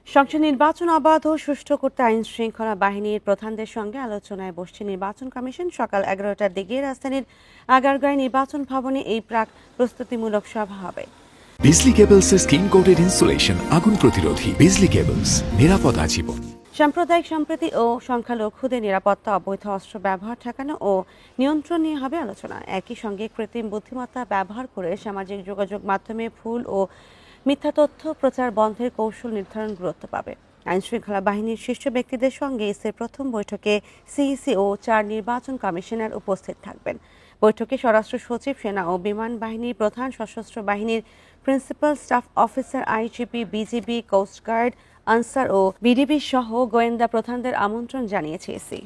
সংসদ নির্বাচন অবাধ ও সুষ্ঠু করতে আইন শৃঙ্খলা বাহিনীর প্রধানদের সঙ্গে আলোচনায় বসছে নির্বাচন কমিশন। সকাল 11টার দিকে রাজধানীর আগারগাঁও নির্বাচন ভবনে এই প্রাক প্রস্তুতিমূলক সভা হবে। বিজলি কেবলসের স্কিন কোটেড ইনসুলেশন আগুন প্রতিরোধী। বিজলি কেবলস, নিরাপদ আজীবন। সাম্প্রদায়িক সম্প্রীতি ও সংখ্যালঘুদের নিরাপত্তা, অবৈধ অস্ত্র ব্যবহার ঠেকানো ও নিয়ন্ত্রণ নিয়ে হবে আলোচনা। একই সঙ্গে কৃত্রিম বুদ্ধিমত্তা ব্যবহার করে সামাজিক যোগাযোগ মাধ্যমে ভুল ও মিথ্যা তথ্য প্রচার বন্ধের কৌশল নির্ধারণ গুরুত্ব পাবে। আইনশৃঙ্খলা বাহিনীর শীর্ষ ব্যক্তিদের সঙ্গে ইসির প্রথম বৈঠকে সিইসি ও 4 নির্বাচন কমিশনার উপস্থিত থাকবেন। বৈঠকে স্বরাষ্ট্র সচিব, সেনা ও বিমান বাহিনীর প্রধান, সশস্ত্র বাহিনীর principal staff officer, IGP, BGB, coast guard, Ansar ও বিডিবি সহ গোয়েন্দা প্রধানদের আমন্ত্রণ জানিয়েছে ইসি।